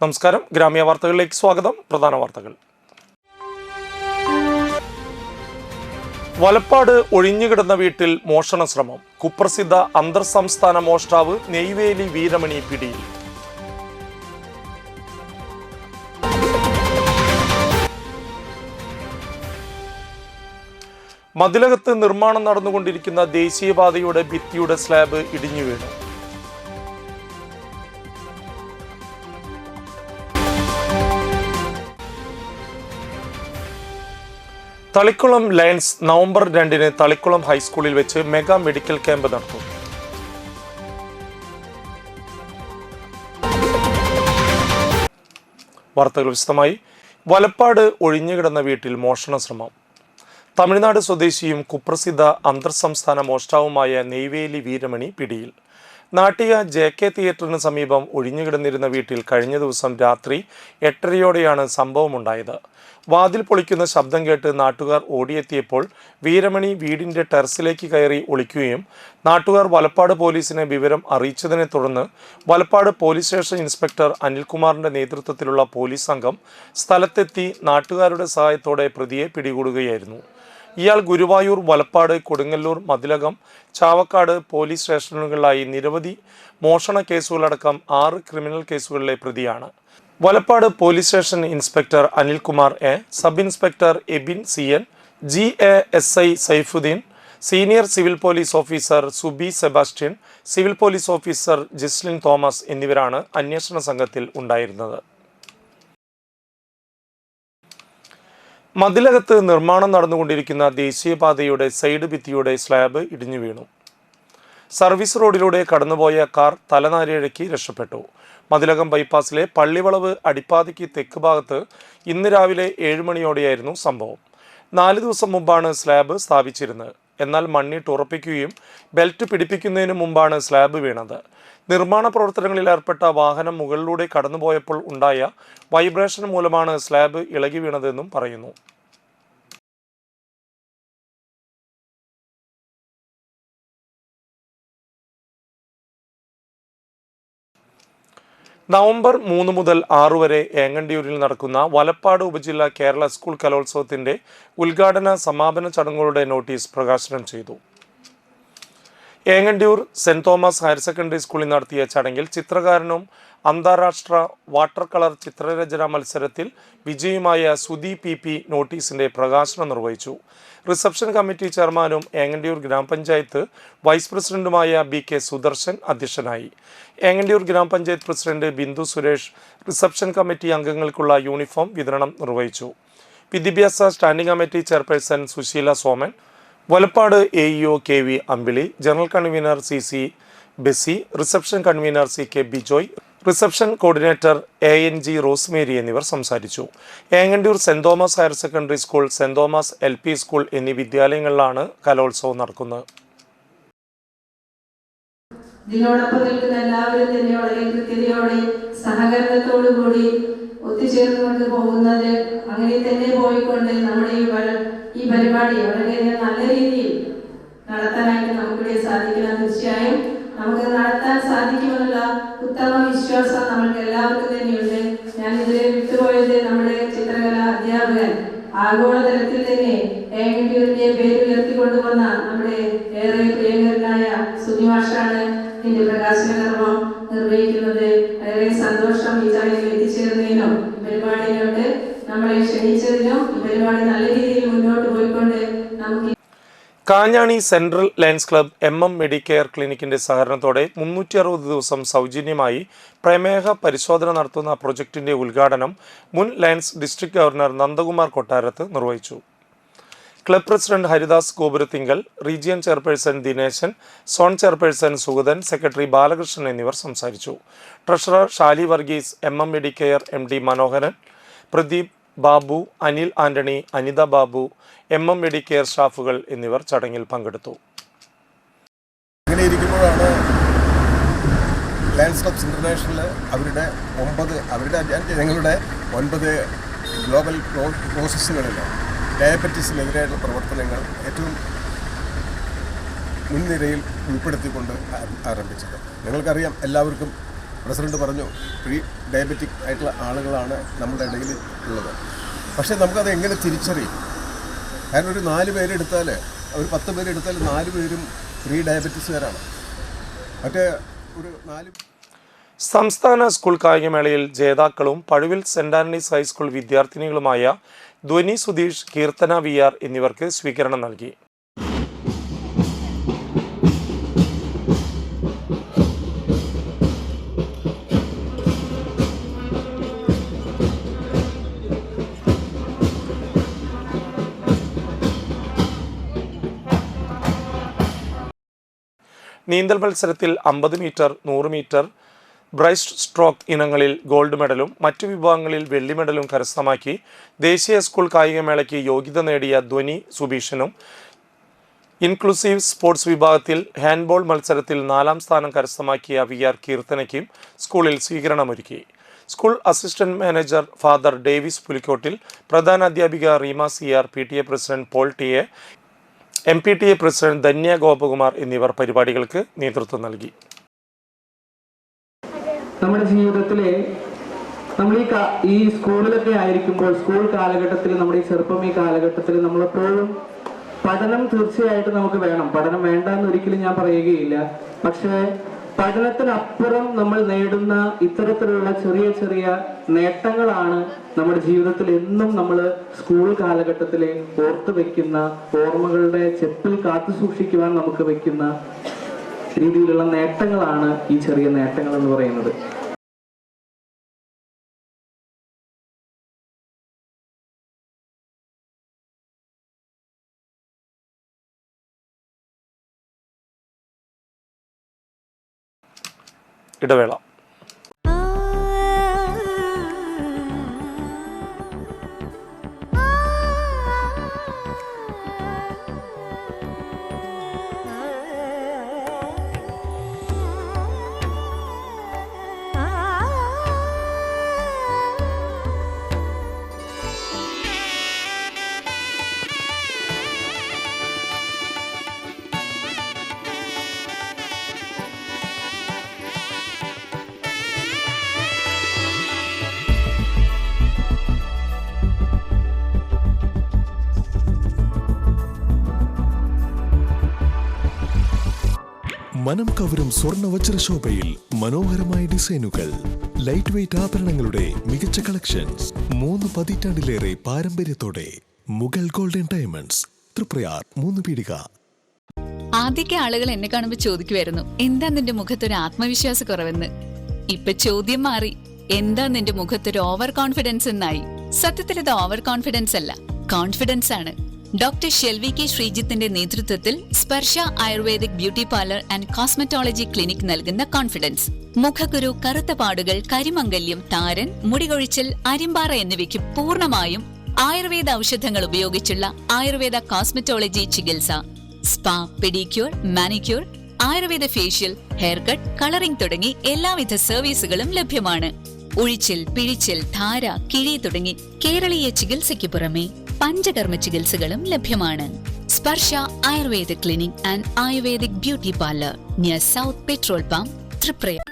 നമസ്കാരം, ഗ്രാമീയ വാർത്തകളിലേക്ക് സ്വാഗതം. പ്രധാന വാർത്തകൾ. വലപ്പാട് ഒഴിഞ്ഞുകിടന്ന വീട്ടിൽ മോഷണ ശ്രമം. കുപ്രസിദ്ധ അന്തർ സംസ്ഥാന മോഷ്ടാവ് നെയ്വേലി വീരമണി പിടിയിൽ. മതിലകത്ത് നിർമ്മാണം നടന്നുകൊണ്ടിരിക്കുന്ന ദേശീയപാതയുടെ ഭിത്തിയുടെ സ്ലാബ് ഇടിഞ്ഞു വീണു. തളിക്കുളം ലയൺസ് നവംബർ 2 തളിക്കുളം ഹൈസ്കൂളിൽ വെച്ച് മെഗാ മെഡിക്കൽ ക്യാമ്പ് നടത്തും. വാർത്തകൾ വിശദമായി. വലപ്പാട് ഒഴിഞ്ഞുകിടന്ന വീട്ടിൽ മോഷണ ശ്രമം. തമിഴ്നാട് സ്വദേശിയും കുപ്രസിദ്ധ അന്തർ സംസ്ഥാന മോഷ്ടാവുമായ നെയ്വേലി വീരമണി പിടിയിൽ. നാട്ടിക JK തിയേറ്ററിന് സമീപം ഒഴിഞ്ഞുകിടന്നിരുന്ന വീട്ടിൽ കഴിഞ്ഞ ദിവസം രാത്രി 8:30-യോടെയാണ് സംഭവമുണ്ടായത്. വാതിൽ പൊളിക്കുന്ന ശബ്ദം കേട്ട് നാട്ടുകാർ ഓടിയെത്തിയപ്പോൾ വീരമണി വീടിന്റെ ടെറസിലേക്ക് കയറി ഒളിക്കുകയും നാട്ടുകാർ വലപ്പാട് പോലീസിനെ വിവരം അറിയിച്ചതിനെ തുടർന്ന് വലപ്പാട് പോലീസ് സ്റ്റേഷൻ ഇൻസ്പെക്ടർ അനിൽകുമാറിന്റെ നേതൃത്വത്തിലുള്ള പോലീസ് സംഘം സ്ഥലത്തെത്തി നാട്ടുകാരുടെ സഹായത്തോടെ പ്രതിയെ പിടികൂടുകയായിരുന്നു. ഇയാൾ ഗുരുവായൂർ, വലപ്പാട്, കൊടുങ്ങല്ലൂർ, മതിലകം, ചാവക്കാട് പോലീസ് സ്റ്റേഷനുകളിലായി നിരവധി മോഷണ കേസുകളടക്കം 6 ക്രിമിനൽ കേസുകളിലെ പ്രതിയാണ്. Valapad police station inspector Anilkumar A, sub inspector Ebin CN, GASI Saifuddin, senior civil police officer Subi Sebastian, civil police officer Jislin Thomas എന്നിവരാണ് അന്വേഷണ സംഘത്തിൽ ഉണ്ടായിരുന്നത്. മതിലകത്ത് നിർമ്മാണം നടന്നുകൊണ്ടിരിക്കുന്ന ദേശീയപാതയുടെ സൈഡ് ഭിത്തിയുടെ സ്ലാബ് ഇടിഞ്ഞു വീണു. സർവീസ് റോഡിലൂടെ കടന്നുപോയ കാർ തലനാരിഴയ്ക്ക് രക്ഷപ്പെട്ടു. മതിലകം ബൈപ്പാസിലെ പള്ളിവളവ് അടിപ്പാതയ്ക്ക് തെക്ക് ഭാഗത്ത് ഇന്ന് രാവിലെ 7 മണിയോടെയായിരുന്നു സംഭവം. 4 ദിവസം മുമ്പാണ് സ്ലാബ് സ്ഥാപിച്ചിരുന്നത്. എന്നാൽ മണ്ണിട്ട് ഉറപ്പിക്കുകയും ബെൽറ്റ് പിടിപ്പിക്കുന്നതിന് മുമ്പാണ് സ്ലാബ് വീണത്. നിർമ്മാണ പ്രവർത്തനങ്ങളിൽ ഏർപ്പെട്ട വാഹനം മുകളിലൂടെ കടന്നുപോയപ്പോൾ ഉണ്ടായ വൈബ്രേഷൻ മൂലമാണ് സ്ലാബ് ഇളകി വീണതെന്നും പറയുന്നു. നവംബർ 3 മുതൽ 6 വരെ ഏങ്ങണ്ടിയൂരിൽ നടക്കുന്ന വലപ്പാട് ഉപജില്ല കേരള സ്കൂൾ കലോത്സവത്തിന്റെ ഉദ്ഘാടന സമാപന ചടങ്ങുകളുടെ നോട്ടീസ് പ്രകാശനം ചെയ്തു. Engandiyur saint Thomas higher secondary സ്കൂളിൽ നടത്തിയ ചടങ്ങിൽ ചിത്രകാരനും അന്താരാഷ്ട്ര വാട്ടർ കളർ ചിത്രരചനാ മത്സരത്തിൽ വിജയിയുമായ സുധി PP നോട്ടീസിന്റെ പ്രകാശനം നിർവഹിച്ചു. റിസപ്ഷൻ കമ്മിറ്റി ചെയർമാനും ഏങ്ങണ്ടിയൂർ ഗ്രാമപഞ്ചായത്ത് വൈസ് പ്രസിഡന്റുമായ BK സുദർശൻ അധ്യക്ഷനായി. Engandiyur grama panchayat president Bindu Suresh reception committee അംഗങ്ങൾക്കുള്ള യൂണിഫോം വിതരണം നിർവഹിച്ചു. വിദ്യാഭ്യാസ standing committee chairperson Sushila Soman, Valapad AEO KV Ambili, general convener CC Besy, reception convener CK Bijoy, reception coordinator ANG Rosemary എന്നിവർ സംസാരിച്ചു. Engandiyur saint Thomas higher secondary school, saint Thomas LP school എന്നീ വിദ്യാലയങ്ങളിലാണ് കലോത്സവം നടക്കുന്നത്. ഇതിനോടൊപ്പം നിൽക്കുന്ന എല്ലാവരും തന്നെ വളരെ കൃത്യതയോടെ സഹകരണത്തോടുകൂടി ഒത്തുചേർന്നുകൊണ്ട് പോകുന്നത്, അങ്ങനെ തന്നെ പോയിക്കൊണ്ട് നമ്മുടെ ഈ പരിപാടി വളരെ നല്ല രീതിയിൽ നടത്താനായിട്ട് നമുക്കിവിടെ സാധിക്കണം. തീർച്ചയായും നമുക്ക് നടത്താൻ സാധിക്കുമെന്നുള്ള ഉത്തമ വിശ്വാസം നമ്മൾക്ക് എല്ലാവർക്കും തന്നെയുണ്ട്. ഞാൻ ഇതിലെ വിട്ടുപോയത് നമ്മുടെ ചിത്രകല അധ്യാപകൻ ആഗോളതലത്തിൽ തന്നെ ഏങ്ങണ്ടിയൂരിന്റെ പേര് ഉയർത്തിക്കൊണ്ടുവന്ന നമ്മുടെ ഏറെ പ്രിയങ്കരനായ സുനിമാഷാണ് ഇതിന്റെ പ്രകാശന കർമ്മം നിർവഹിക്കുന്നത്. വളരെ സന്തോഷം ഈ ചടങ്ങിൽ എത്തിച്ചേർന്നതിനും ഈ പരിപാടിയിലോട്ട് നമ്മളെ ക്ഷണിച്ചതിനും ഈ പരിപാടി നല്ല രീതിയിൽ മുന്നോട്ട് പോയിക്കൊണ്ട് നമുക്ക് Kanjani central lions club MM medicare ക്ലിനിക്കിന്റെ സഹകരണത്തോടെ 360 ദിവസം സൗജന്യമായി പ്രമേഹ പരിശോധന നടത്തുന്ന പ്രൊജക്ടിന്റെ ഉദ്ഘാടനം മുൻ lions district governor Nandakumar Kottarath നിർവഹിച്ചു. Club president Haridas Gopurathinkal, region chairperson Dineshan, zone chairperson Sugathan, secretary Balakrishnan എന്നിവർ സംസാരിച്ചു. Treasurer Shali Varghese, MM Medicare MD മനോഹരൻ, പ്രദീപ് ബാബു, അനിൽ ആന്റണി, അനിത ബാബു, MM മെഡിക്കെയർ സ്റ്റാഫുകൾ എന്നിവർ ചടങ്ങിൽ പങ്കെടുത്തു. അങ്ങനെ ഇരിക്കുമ്പോഴാണ് ലയൺസ് ക്ലബ്സ് ഇന്റർനാഷണൽ ഞങ്ങളുടെ 9 ഗ്ലോബൽ പ്രോസസ്സുകളിൽ ഡയബറ്റീസിനെതിരായിട്ടുള്ള പ്രവർത്തനങ്ങൾ ഏറ്റവും മുൻനിരയിൽ ഉൾപ്പെടുത്തിക്കൊണ്ട് ആരംഭിച്ചത്. നിങ്ങൾക്കറിയാം, എല്ലാവർക്കും പ്രസിഡന്റ് പറഞ്ഞു പ്രീ ഡയബറ്റിക് ആയിട്ടുള്ള ആളുകളാണ് നമ്മുടെ ഇടയിൽ ഉള്ളത്. പക്ഷേ നമുക്കത് എങ്ങനെ തിരിച്ചറിയും? കാരണം ഒരു 4 പേരെടുത്താൽ, ഒരു 10 പേരെടുത്താൽ 4 പേരും പ്രീ ഡയബറ്റിസുകാരാണ്. മറ്റേ ഒരു 4 സംസ്ഥാന സ്കൂൾ കായികമേളയിൽ ജേതാക്കളും പഴുവിൽ സെന്റ് ആന്റണീസ് ഹൈസ്കൂൾ വിദ്യാർത്ഥിനികളുമായ ധ്വനി സുധീഷ്, കീർത്തന VR എന്നിവർക്ക് സ്വീകരണം നൽകി. നീന്തൽ മത്സരത്തിൽ 50 മീറ്റർ, 100 മീറ്റർ, ബ്രസ്റ്റ് സ്ട്രോക്ക് ഇനങ്ങളിൽ ഗോൾഡ് മെഡലും മറ്റു വിഭാഗങ്ങളിൽ വെള്ളി മെഡലും കരസ്ഥമാക്കി ദേശീയ സ്കൂൾ കായികമേളയ്ക്ക് യോഗ്യത നേടിയ ധ്വനി സുബീഷനും ഇൻക്ലൂസീവ് സ്പോർട്സ് വിഭാഗത്തിൽ ഹാൻഡ്ബോൾ മത്സരത്തിൽ 4ാം സ്ഥാനം കരസ്ഥമാക്കിയ VR കീർത്തനയ്ക്കും സ്കൂളിൽ സ്വീകരണമൊരുക്കി. School assistant manager father Davis പുലിക്കോട്ടിൽ, പ്രധാനാധ്യാപിക Reema CR, PTA president Paul TA, MPTA president Dhanya Gopakumar എന്നിവർ പരിപാടികൾക്ക് നേതൃത്വം നൽകി. നമ്മുടെ ജീവിതത്തിലെ നമ്മൾ ഈ സ്കൂളിലൊക്കെ ആയിരിക്കുമ്പോൾ, സ്കൂൾ കാലഘട്ടത്തിൽ, നമ്മുടെ ഈ ചെറുപ്പം ഈ കാലഘട്ടത്തിൽ നമ്മളെപ്പോഴും പഠനം തീർച്ചയായിട്ടും നമുക്ക് വേണം. പഠനം വേണ്ട എന്ന് ഒരിക്കലും ഞാൻ പറയുകയില്ല. പക്ഷേ പഠനത്തിനപ്പുറം നമ്മൾ നേടുന്ന ഇത്തരത്തിലുള്ള ചെറിയ ചെറിയ നേട്ടങ്ങളാണ് നമ്മുടെ ജീവിതത്തിൽ എന്നും നമ്മൾ സ്കൂൾ കാലഘട്ടത്തിലെ ഓർത്തു വെക്കുന്ന, ഓർമ്മകളുടെ ചെപ്പിൽ കാത്തു സൂക്ഷിക്കുവാൻ നമുക്ക് വെക്കുന്ന രീതിയിലുള്ള നേട്ടങ്ങളാണ് ഈ ചെറിയ നേട്ടങ്ങൾ എന്ന് പറയുന്നത്. ഇടവേള. മനം കവരും സ്വർണ്ണ വജ്രശോഭയിൽ മനോഹരമായ ഡിസൈനുകൾ, ലൈറ്റ് വെയ്റ്റ് ആഭരണങ്ങളുടെ മികച്ച കളക്ഷൻസ്, 3 പതിറ്റാണ്ടിലേറെ പാരമ്പര്യത്തോടെ മുഗൾ ഗോൾഡൻ ഡയമണ്ട്സ്, തൃപ്രയാർ 3 പീടിക. ആദ്യമൊക്കെ ആളുകൾ എന്നെ കാണുമ്പോൾ ചോദിക്കുമായിരുന്നു, എന്താ നിന്റെ മുഖത്തൊരു ആത്മവിശ്വാസ കുറവെന്ന്. ഇപ്പൊ ചോദ്യം മാറി, എന്താ നിന്റെ മുഖത്തൊരു ഓവർ കോൺഫിഡൻസ് എന്നായി. സത്യത്തിൽ ഇത് ഓവർ കോൺഫിഡൻസ് അല്ല, കോൺഫിഡൻസ് ആണ്. ഡോക്ടർ ഷെൽവി കെ ശ്രീജിത്തിന്റെ നേതൃത്വത്തിൽ Sparsha ayurvedic beauty parlour and cosmetology clinic നൽകുന്ന കോൺഫിഡൻസ്. മുഖക്കുരു, കറുത്ത പാടുകൾ, കരിമംഗല്യം, താരൻ, മുടികൊഴിച്ചൽ, അരിമ്പാറ എന്നിവയ്ക്ക് പൂർണ്ണമായും ആയുർവേദ ഔഷധങ്ങൾ ഉപയോഗിച്ചുള്ള ആയുർവേദ കോസ്മെറ്റോളജി ചികിത്സ. Spa, pedicure, manicure, Ayurveda facial, hair cut, colouring തുടങ്ങി എല്ലാവിധ സർവീസുകളും ലഭ്യമാണ്. ഉഴിച്ചിൽ, പിഴിച്ചിൽ, ധാര, കിഴി തുടങ്ങി കേരളീയ ചികിത്സയ്ക്ക് പുറമെ പഞ്ചകർമ്മ ചികിത്സകളും ലഭ്യമാണ്. Sparsha Ayurveda clinic and ayurvedic beauty parlour, near south petrol pump, Triprayar.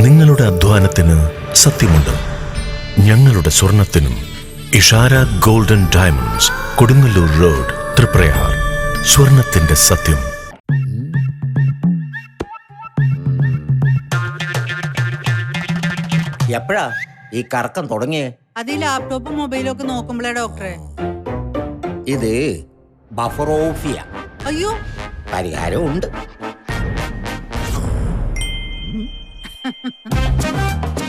നിങ്ങളുടെ അധ്വാനത്തിന് സത്യമുണ്ട്, ഞങ്ങളുടെ സ്വർണത്തിനും. Ishara golden diamonds, Kodungallur road, Triprayar. സ്വർണത്തിന്റെ സത്യം. എപ്പോഴാ ഈ കറക്കം തുടങ്ങിയേ? അത് ഈ ലാപ്ടോപ്പും മൊബൈലും ഒക്കെ നോക്കുമ്പോഴേ ഡോക്ടറെ. ഇത് ബഫറോഫിയ. അയ്യോ, പരിഹാരം ഉണ്ട്.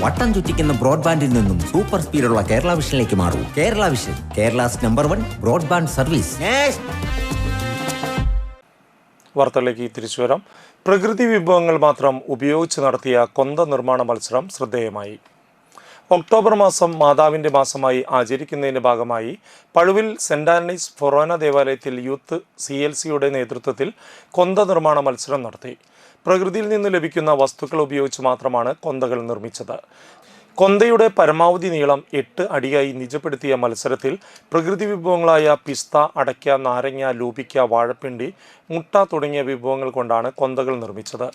വട്ടം ചുറ്റിക്കുന്ന ബ്രോഡ്ബാൻഡിൽ നിന്നും സൂപ്പർ സ്പീഡുള്ള കേരള വിഷനിലേക്ക് മാറൂ. Kerala vision, Kerala's number 1 broadband service. വാർത്തകളിലേക്ക് തിരിച്ചു വരാം. പ്രകൃതി വിഭവങ്ങൾ മാത്രം ഉപയോഗിച്ച് നടത്തിയ കൊന്ത നിർമ്മാണ മത്സരം ശ്രദ്ധേയമായി. ഒക്ടോബർ മാസം മാതാവിൻ്റെ മാസമായി ആചരിക്കുന്നതിൻ്റെ ഭാഗമായി പഴുവിൽ സെന്റ് ആന്റണീസ് ഫൊറോന ദേവാലയത്തിൽ യൂത്ത് CLCയുടെ നേതൃത്വത്തിൽ കൊന്ത നിർമ്മാണ മത്സരം നടത്തി. പ്രകൃതിയിൽ നിന്ന് ലഭിക്കുന്ന വസ്തുക്കൾ ഉപയോഗിച്ച് മാത്രമാണ് കൊന്തകൾ നിർമ്മിച്ചത്. കൊന്തയുടെ പരമാവധി നീളം 8 അടിയായി നിജപ്പെടുത്തിയ മത്സരത്തിൽ പ്രകൃതി വിഭവങ്ങളായ പിസ്ത, അടയ്ക്ക, നാരങ്ങ, ലൂപിക്ക, വാഴപ്പിണ്ടി, മുട്ട തുടങ്ങിയ വിഭവങ്ങൾ കൊണ്ടാണ് കൊന്തകൾ നിർമ്മിച്ചത്.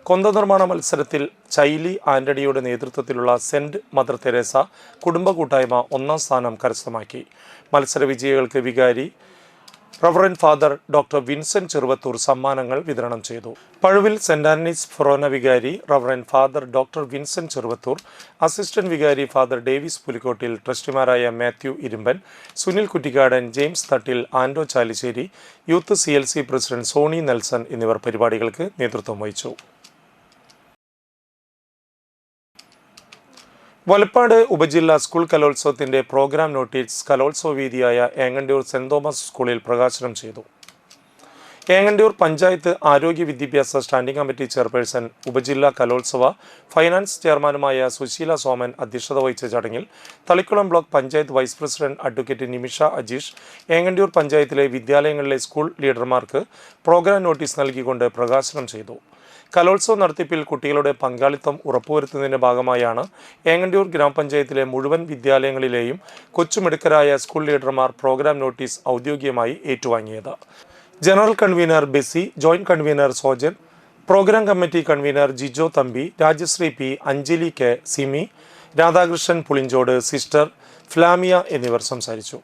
കൊന്ത നിർമ്മാണ മത്സരത്തിൽ ചൈലി ആന്റണിയുടെ നേതൃത്വത്തിലുള്ള സെന്റ് മദർ തെരേസ കുടുംബ കൂട്ടായ്മ 1ാം സ്ഥാനം കരസ്ഥമാക്കി. മത്സര വിജയികൾക്ക് വികാരി reverend father doctor Vincent Cheruvathur സമ്മാനങ്ങൾ വിതരണം ചെയ്തു. പഴുവിൽ സെന്റ് ആന്റണീസ് ഫൊറോന വികാരി reverend father doctor Vincent Cheruvathur, assistant വികാരി ഫാദർ ഡേവിസ് പുലിക്കോട്ടിൽ, ട്രസ്റ്റിമാരായ Mathew Irumban, Sunil Kuttikadan, James Thattil, Ando Chalissery, youth CLC president Soni Nelson എന്നിവർ പരിപാടികൾക്ക് നേതൃത്വം വഹിച്ചു. വലപ്പാട് ഉപജില്ലാ സ്കൂൾ കലോത്സവത്തിന്റെ പ്രോഗ്രാം നോട്ടീസ് കലോത്സവ വേദിയായ ഏങ്ങണ്ടിയൂർ സെന്റ് തോമസ് സ്കൂളിൽ പ്രകാശനം ചെയ്തു. ഏങ്ങണ്ടിയൂർ പഞ്ചായത്ത് ആരോഗ്യ വിദ്യാഭ്യാസ സ്റ്റാൻഡിംഗ് കമ്മിറ്റി ചെയർപേഴ്സൺ, ഉപജില്ലാ കലോത്സവ ഫൈനാൻസ് ചെയർമാനുമായ സുശീല സോമൻ അധ്യക്ഷത വഹിച്ച ചടങ്ങിൽ Thalikulam block panchayat vice president advocate Nimisha Ajeesh Engandiyur പഞ്ചായത്തിലെ വിദ്യാലയങ്ങളിലെ സ്കൂൾ ലീഡർമാർക്ക് പ്രോഗ്രാം നോട്ടീസ് നൽകിക്കൊണ്ട് പ്രകാശനം ചെയ്തു. കലോത്സവ നടത്തിപ്പിൽ കുട്ടികളുടെ പങ്കാളിത്തം ഉറപ്പുവരുത്തുന്നതിൻ്റെ ഭാഗമായാണ് ഏങ്ങണ്ടിയൂർ ഗ്രാമപഞ്ചായത്തിലെ മുഴുവൻ വിദ്യാലയങ്ങളിലെയും കൊച്ചുമിടുക്കരായ സ്കൂൾ ലീഡർമാർ പ്രോഗ്രാം നോട്ടീസ് ഔദ്യോഗികമായി ഏറ്റുവാങ്ങിയത്. General convener Besy, joint convener Sojan, program committee convener Jijo Thampi, Rajashree P, Anjali K, Simi, Radhakrishnan Pulinchode, sister Flamia എന്നിവർ സംസാരിച്ചു.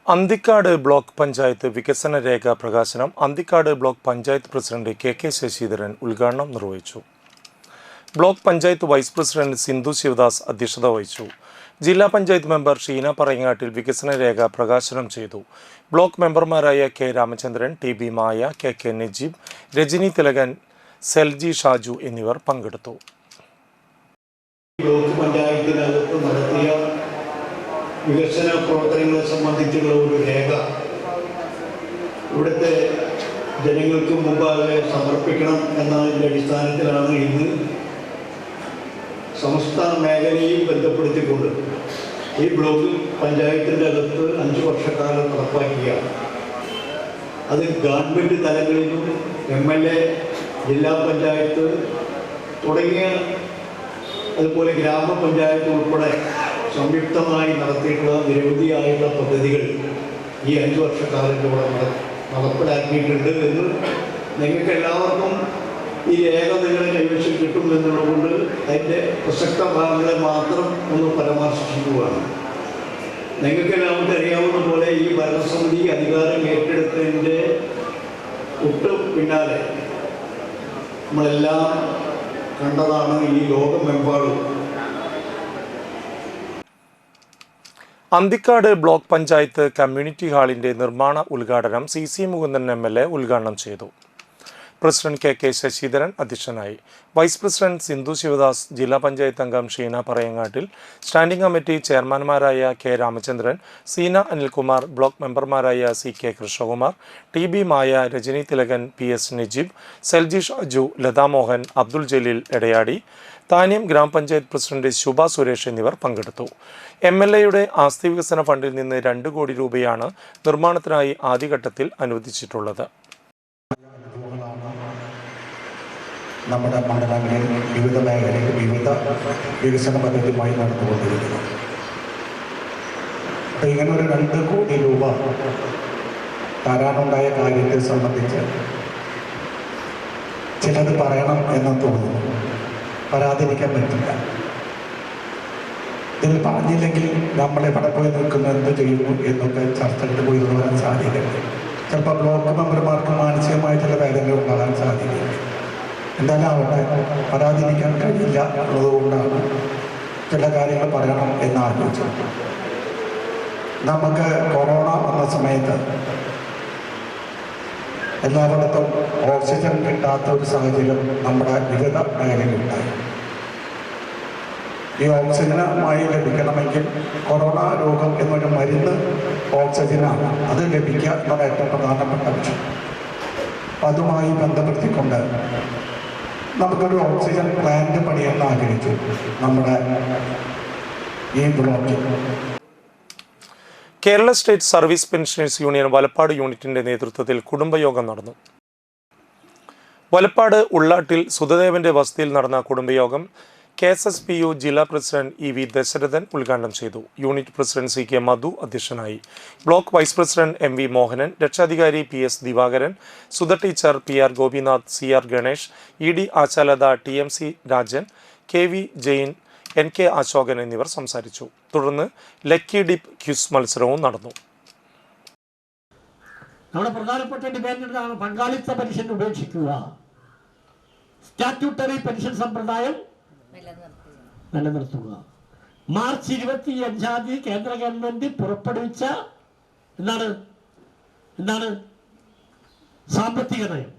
അന്തിക്കാട് ബ്ലോക്ക് പഞ്ചായത്ത് വികസന രേഖ പ്രകാശനം Anthikad block panchayat president KK Sasidharan ഉദ്ഘാടനം നിർവഹിച്ചു. Block panchayat vice president Sindhu Sivadas അധ്യക്ഷത വഹിച്ചു. ജില്ലാ പഞ്ചായത്ത് മെമ്പർ ഷീന പറങ്ങാട്ടിൽ വികസന രേഖ പ്രകാശനം ചെയ്തു. ബ്ലോക്ക് മെമ്പർമാരായ K രാമചന്ദ്രൻ, TB മായ, KK നജീബ്, രജനി തിലകൻ, സെൽജി ഷാജു എന്നിവർ പങ്കെടുത്തു. ബ്ലോക്ക് പഞ്ചായത്തിനകത്ത് നടത്തിയ വികസന പ്രവർത്തനങ്ങളെ സംബന്ധിച്ചുള്ള ഒരു രേഖ ഇവിടുത്തെ ജനങ്ങൾക്ക് മുമ്പാകെ സമർപ്പിക്കണം എന്നതിൻ്റെ അടിസ്ഥാനത്തിലാണ് ഇന്ന് സംസ്ഥാന മേഖലയിൽ ബന്ധപ്പെടുത്തിക്കൊണ്ട് ഈ ബ്ലോക്ക് പഞ്ചായത്തിൻ്റെ അകത്ത് 5 വർഷക്കാലം നടപ്പാക്കിയാണ്. അത് ഗവൺമെൻറ് തലങ്ങളിലും MLA, ജില്ലാ പഞ്ചായത്ത് തുടങ്ങിയ അതുപോലെ ഗ്രാമപഞ്ചായത്ത് ഉൾപ്പെടെ സംയുക്തമായി നടത്തിയിട്ടുള്ള നിരവധിയായുള്ള പദ്ധതികൾ ഈ 5 വർഷക്കാലത്തിലൂടെ നടപ്പിലാക്കിയിട്ടുണ്ട് എന്ന് നിങ്ങൾക്ക് എല്ലാവർക്കും ഈ രേഖ നിങ്ങളുടെ കൈവശം കിട്ടും എന്നുള്ളതുകൊണ്ട് അതിൻ്റെ പ്രസക്ത ഭാഗങ്ങളെ മാത്രം ഒന്ന് പരാമർശിക്കുകയാണ്. നിങ്ങൾക്ക് എല്ലാവർക്കും അറിയാവുന്ന പോലെ ഈ ഭരണസമിതി അധികാരം ഏറ്റെടുത്തതിൻ്റെ തൊട്ട് പിന്നാലെ നമ്മളെല്ലാം കണ്ടതാണ് ഈ ലോകമെമ്പാടും അന്തിക്കാട് ബ്ലോക്ക് പഞ്ചായത്ത് കമ്മ്യൂണിറ്റി ഹാളിന്റെ നിർമ്മാണ ഉദ്ഘാടനം CC മുകുന്ദൻ MLA ഉദ്ഘാടനം ചെയ്തു. പ്രസിഡന്റ് KK ശശിധരൻ അധ്യക്ഷനായി. വൈസ് പ്രസിഡന്റ് സിന്ധു ശിവദാസ്, ജില്ലാ പഞ്ചായത്ത് അംഗം ഷീന പറയങ്ങാട്ടിൽ, സ്റ്റാൻഡിംഗ് കമ്മിറ്റി ചെയർമാൻമാരായ K രാമചന്ദ്രൻ, സീന അനിൽകുമാർ, ബ്ലോക്ക് മെമ്പർമാരായ CK Krishnakumar, TB Maya, Rajani Thilakan, PS Najeeb, Selji Shaju, Lathamohan, Abdul Jaleel Edayadi, Thanyam grama panchayat president ശുഭ സുരേഷ് എന്നിവർ പങ്കെടുത്തു. MLAയുടെ ആസ്തി വികസന ഫണ്ടിൽ നിന്ന് 2 കോടി രൂപയാണ് നിർമ്മാണത്തിനായി ആദ്യഘട്ടത്തിൽ അനുവദിച്ചിട്ടുള്ളത്. നമ്മുടെ മണ്ഡലങ്ങളിൽ വിവിധ മേഖലയിൽ വിവിധ വികസന പദ്ധതിയുമായി നടന്നുകൊണ്ടിരിക്കുന്നു. അപ്പോൾ ഇങ്ങനെ ഒരു 2 കോടി രൂപ തരാനുണ്ടായ കാര്യത്തെ സംബന്ധിച്ച് ചിലത് പറയണം എന്ന് തോന്നുന്നു. പറയാതിരിക്കാൻ പറ്റില്ല. ഇതിൽ പറഞ്ഞില്ലെങ്കിൽ നമ്മളെവിടെ പോയി നിൽക്കുന്നു, എന്ത് ചെയ്യുന്നു എന്നൊക്കെ ചർച്ചകൾ പോയിരുന്നു വരാൻ സാധ്യതയുണ്ട്. ചിലപ്പോൾ ബ്ലോക്ക് മെമ്പർമാർക്ക് മാനസികമായ ചില വേദനകൾ ഉണ്ടാകാൻ സാധ്യതയുണ്ട്. എന്തായാലും ആവട്ടെ, പറയാതിരിക്കാൻ കഴിയില്ല എന്നുള്ളതുകൊണ്ടാണ് ചില കാര്യങ്ങൾ പറയണം എന്ന് ആലോചിച്ചത്. നമുക്ക് കൊറോണ വന്ന സമയത്ത് എല്ലായിടത്തും ഓക്സിജൻ കിട്ടാത്ത ഒരു സാഹചര്യം നമ്മുടെ വിവിധ മേഖലയിലുണ്ടായി. ഈ ഓക്സിജനുമായി ലഭിക്കണമെങ്കിൽ കൊറോണ രോഗം എന്നൊരു മരുന്ന് ഓക്സിജനാണ്. അത് ലഭിക്കുക എന്നുള്ള ഏറ്റവും പ്രധാനപ്പെട്ട വിഷയം. അതുമായി ബന്ധപ്പെടുത്തിക്കൊണ്ട് നമുക്കൊരു ഓക്സിജൻ പ്ലാന്റ് പണിയെന്ന് ആഗ്രഹിച്ചു നമ്മുടെ ഈ ബ്ലോക്കിൽ. Kerala state service pensioners union Valappad യൂണിറ്റിന്റെ നേതൃത്വത്തിൽ കുടുംബയോഗം നടന്നു. വലപ്പാട് ഉള്ളാട്ടിൽ സുധദേവന്റെ വസതിയിൽ നടന്ന കുടുംബയോഗം KSSPU ജില്ലാ പ്രസിഡന്റ് EV ദശരഥൻ ഉദ്ഘാടനം ചെയ്തു. യൂണിറ്റ് പ്രസിഡന്റ് CK മധു അധ്യക്ഷനായി. Block vice president MV Mohanan, രക്ഷാധികാരി PS Divakaran, Sudha teacher PR Gopinath, CR Ganesh, ED Ashalatha, TMC Rajan, KV Jain, NK Ashokan എന്നിവർ സംസാരിച്ചു. തുടർന്ന് ലക്കി ഡിപ്പ് ക്യൂസ് മത്സരവും നടന്നു. നമ്മുടെ പ്രധാനപ്പെട്ട ഡിമാൻഡാണ് പങ്കാളിത്ത പെൻഷൻ ഉപേക്ഷിക്കുക, സ്റ്റാറ്റ്യൂട്ടറി പെൻഷൻ സമ്പ്രദായം നിലനിർത്തുക. മാർച്ച് 25 കേന്ദ്ര ഗവൺമെന്റ് പുറപ്പെടുവിച്ച എന്താണ് സാമ്പത്തിക നയം,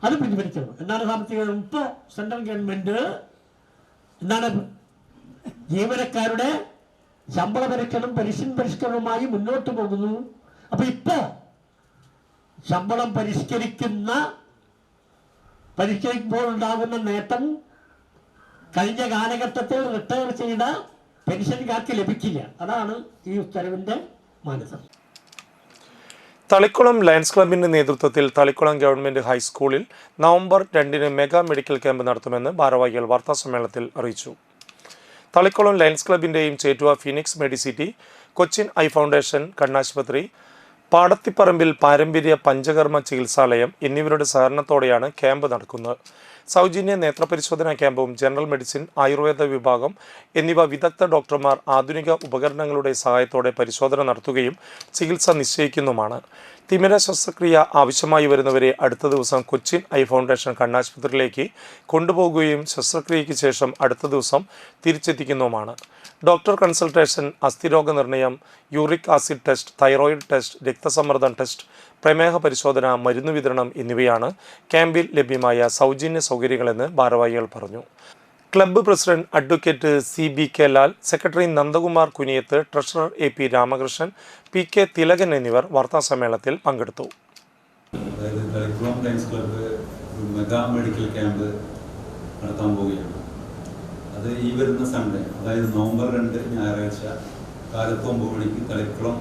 അത് പിൻവലിക്കണം. എന്താണ് സാമ്പത്തിക നയം? ഇപ്പോൾ സെൻട്രൽ ഗവൺമെന്റ് ജീവനക്കാരുടെ ശമ്പള പെൻഷൻ പരിഷ്കരണവുമായി മുന്നോട്ട് പോകുന്നു. അപ്പൊ ഇപ്പോ ശമ്പളം പരിഷ്കരിക്കുമ്പോൾ ഉണ്ടാകുന്ന നേട്ടം കഴിഞ്ഞ കാലഘട്ടത്തിൽ റിട്ടയർ ചെയ്ത പെൻഷൻകാർക്ക് ലഭിക്കില്ല. അതാണ് ഈ ഉത്തരവിന്റെ മാനസം. തളിക്കുളം ലയൺസ് ക്ലബിന്റെ നേതൃത്വത്തിൽ തളിക്കുളം ഗവൺമെന്റ് ഹൈസ്കൂളിൽ നവംബർ 2 മെഗാ മെഡിക്കൽ ക്യാമ്പ് നടത്തുമെന്ന് ഭാരവാഹികൾ വാർത്താസമ്മേളനത്തിൽ അറിയിച്ചു. തളിക്കുളം ലയൺസ് ക്ലബിന്റെയും Chettuva phoenix medicity, Cochin eye foundation കണ്ണാശുപത്രി, പാടത്തിപ്പറമ്പിൽ പാരമ്പര്യ പഞ്ചകർമ്മ ചികിത്സാലയം എന്നിവരുടെ സഹകരണത്തോടെയാണ് ക്യാമ്പ് നടക്കുന്നത്. സൗജന്യ നേത്രപരിശോധനാ ക്യാമ്പും ജനറൽ മെഡിസിൻ, ആയുർവേദ വിഭാഗം എന്നിവ വിദഗ്ധ ഡോക്ടർമാർ ആധുനിക ഉപകരണങ്ങളുടെ സഹായത്തോടെ പരിശോധന നടത്തുകയും ചികിത്സ നിശ്ചയിക്കുന്നതുമാണ്. തിമിര ശസ്ത്രക്രിയ ആവശ്യമായി വരുന്നവരെ അടുത്ത ദിവസം കൊച്ചിൻ ഐ ഫൗണ്ടേഷൻ കണ്ണാശുപത്രിയിലേക്ക് കൊണ്ടുപോകുകയും ശസ്ത്രക്രിയയ്ക്ക് ശേഷം അടുത്ത ദിവസം തിരിച്ചെത്തിക്കുന്നതുമാണ്. ഡോക്ടർ കൺസൾട്ടേഷൻ, അസ്ഥിരോഗ നിർണയം, uric acid test, thyroid test, രക്തസമ്മർദ്ദം ടെസ്റ്റ്, പ്രമേഹ പരിശോധന, മരുന്ന് വിതരണം എന്നിവയാണ് ക്യാമ്പിൽ ലഭ്യമായ സൗജന്യ സൗകര്യങ്ങളെന്ന് ഭാരവാഹികൾ പറഞ്ഞു. Club president advocate CBK Lal, secretary Nandakumar Kuniyath, treasurer AP Ramakrishnan, PK Thilakan എന്നിവർ വാർത്താസമ്മേളനത്തിൽ പങ്കെടുത്തു. Thalikulam lions club mega medical camp നടത്താൻ പോവുകയാണ്. അത് ഈ വരുന്ന സൺഡേ, അതായത് നവംബർ 2 ഞായറാഴ്ച കാലത്ത് 9 മണിക്ക് തളിക്കുളം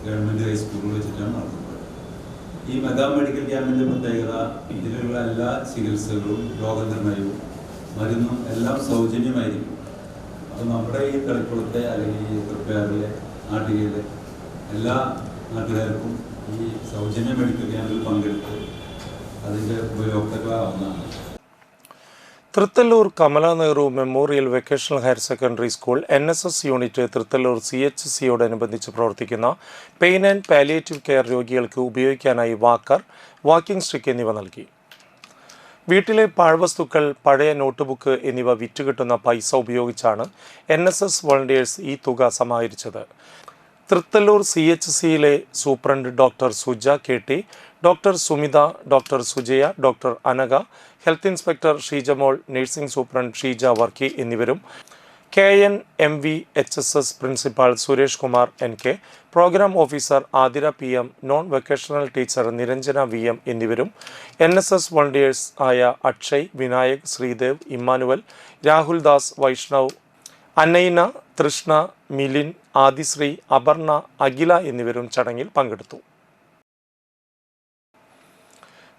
ഗവൺമെൻറ് ഹൈസ്കൂളിൽ വെച്ചിട്ടാണ് നടത്തുന്നത്. ഈ മെഗാ മെഡിക്കൽ ക്യാമ്പിൻ്റെ പ്രത്യേകത, ഇതിലുള്ള എല്ലാ ചികിത്സകളും രോഗനിർണയവും മരുന്നും എല്ലാം സൗജന്യമായിരിക്കും. അപ്പോൾ നമ്മുടെ ഈ തളിക്കുളത്തെ അല്ലെങ്കിൽ ഈ തൃപ്പയാറിലെ നാട്ടിലെ എല്ലാ നാട്ടുകാർക്കും ഈ സൗജന്യ മെഡിക്കൽ ക്യാമ്പിൽ പങ്കെടുത്ത് അതിൻ്റെ ഉപയോക്താക്കളാവുന്നതാണ്. Thrithallur Kamala Nehru memorial vocational higher secondary school NSS unit Thrithallur CHCയോടനുബന്ധിച്ച് പ്രവർത്തിക്കുന്ന പെയിൻ ആൻഡ് പാലിയേറ്റീവ് കെയർ രോഗികൾക്ക് ഉപയോഗിക്കാനായി വാക്കർ, വാക്കിംഗ് സ്റ്റിക്ക് എന്നിവ നൽകി. വീട്ടിലെ പാഴ്വസ്തുക്കൾ, പഴയ നോട്ട് ബുക്ക് എന്നിവ വിറ്റുകിട്ടുന്ന പൈസ ഉപയോഗിച്ചാണ് NSS വോളണ്ടിയേഴ്സ് ഈ തുക സമാഹരിച്ചത്. തൃത്തല്ലൂർ CHCയിലെ superintendent doctor Suja KT, doctor Sumitha, doctor Sujaya, doctor Anagha, health inspector Sheejamol, nursing superintendent Sheeja Varkey എന്നിവരും KNMV HSS principal Suresh Kumar NK, program officer Athira PM, non vocational teacher Niranjana VM എന്നിവരും NSS വോളണ്ടിയേഴ്സ് ആയ അക്ഷയ്, വിനായക്, ശ്രീദേവ്, ഇമ്മാനുവൽ, രാഹുൽ ദാസ്, വൈഷ്ണവ്, അനൈന, തൃഷ്ണ, മിലിൻ, ആദിശ്രീ, അപർണ, അഖില എന്നിവരും ചടങ്ങിൽ പങ്കെടുത്തു.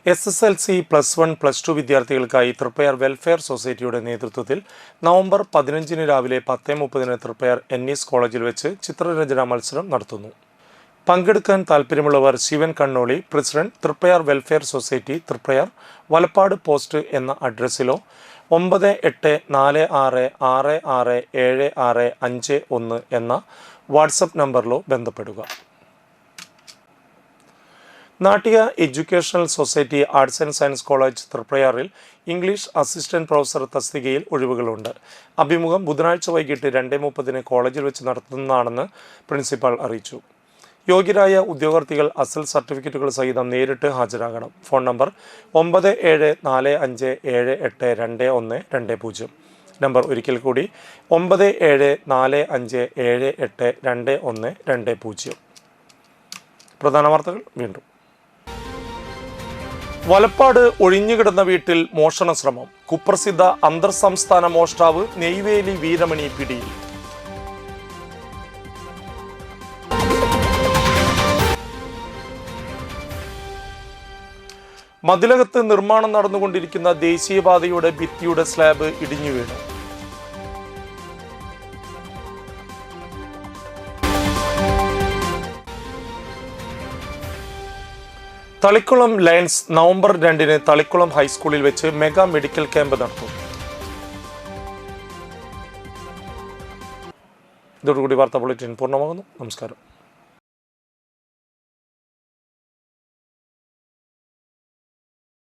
SSLC +1 +2 വിദ്യാർത്ഥികൾക്കായി തൃപ്പയാർ വെൽഫെയർ സൊസൈറ്റിയുടെ നേതൃത്വത്തിൽ നവംബർ 15 രാവിലെ 10:30 തൃപ്പയാർ NS കോളേജിൽ വെച്ച് ചിത്രരചനാ മത്സരം നടത്തുന്നു. പങ്കെടുക്കാൻ താൽപ്പര്യമുള്ളവർ Sivan Kannoli, president, Thripayar welfare society, Thripayar, Valapad post എന്ന അഡ്രസ്സിലോ 9846667651 എന്ന വാട്സപ്പ് നമ്പറിലോ ബന്ധപ്പെടുക. Nattika educational society arts and science college തൃപ്പയാറിൽ ഇംഗ്ലീഷ് അസിസ്റ്റന്റ് പ്രൊഫസർ തസ്തികയിൽ ഒഴിവുകളുണ്ട്. അഭിമുഖം ബുധനാഴ്ച വൈകിട്ട് 2:30 കോളേജിൽ വെച്ച് നടത്തുന്നതാണെന്ന് പ്രിൻസിപ്പാൾ അറിയിച്ചു. യോഗ്യരായ ഉദ്യോഗാർത്ഥികൾ അസൽ സർട്ടിഫിക്കറ്റുകൾ സഹിതം നേരിട്ട് ഹാജരാകണം. Phone number 9745782120. നമ്പർ ഒരിക്കൽ കൂടി 9745782120. പ്രധാന വാർത്തകൾ വീണ്ടും. വലപ്പാട് ഒഴിഞ്ഞുകിടന്ന വീട്ടിൽ മോഷണ ശ്രമം. കുപ്രസിദ്ധ അന്തർ സംസ്ഥാന മോഷ്ടാവ് നെയ്വേലി വീരമണി പിടിയിൽ. മതിലകത്ത് നിർമ്മാണം നടന്നുകൊണ്ടിരിക്കുന്ന ദേശീയപാതയുടെ ഭിത്തിയുടെ സ്ലാബ് ഇടിഞ്ഞു വീണു. തളിക്കുളം ലയൺസ് നവംബർ 2 തളിക്കുളം ഹൈസ്കൂളിൽ വെച്ച് മെഗാ മെഡിക്കൽ ക്യാമ്പ് നടത്തും. ഇതോടുകൂടി വാർത്താ ബുള്ളറ്റിൻ പൂർണ്ണമാകുന്നു. നമസ്കാരം.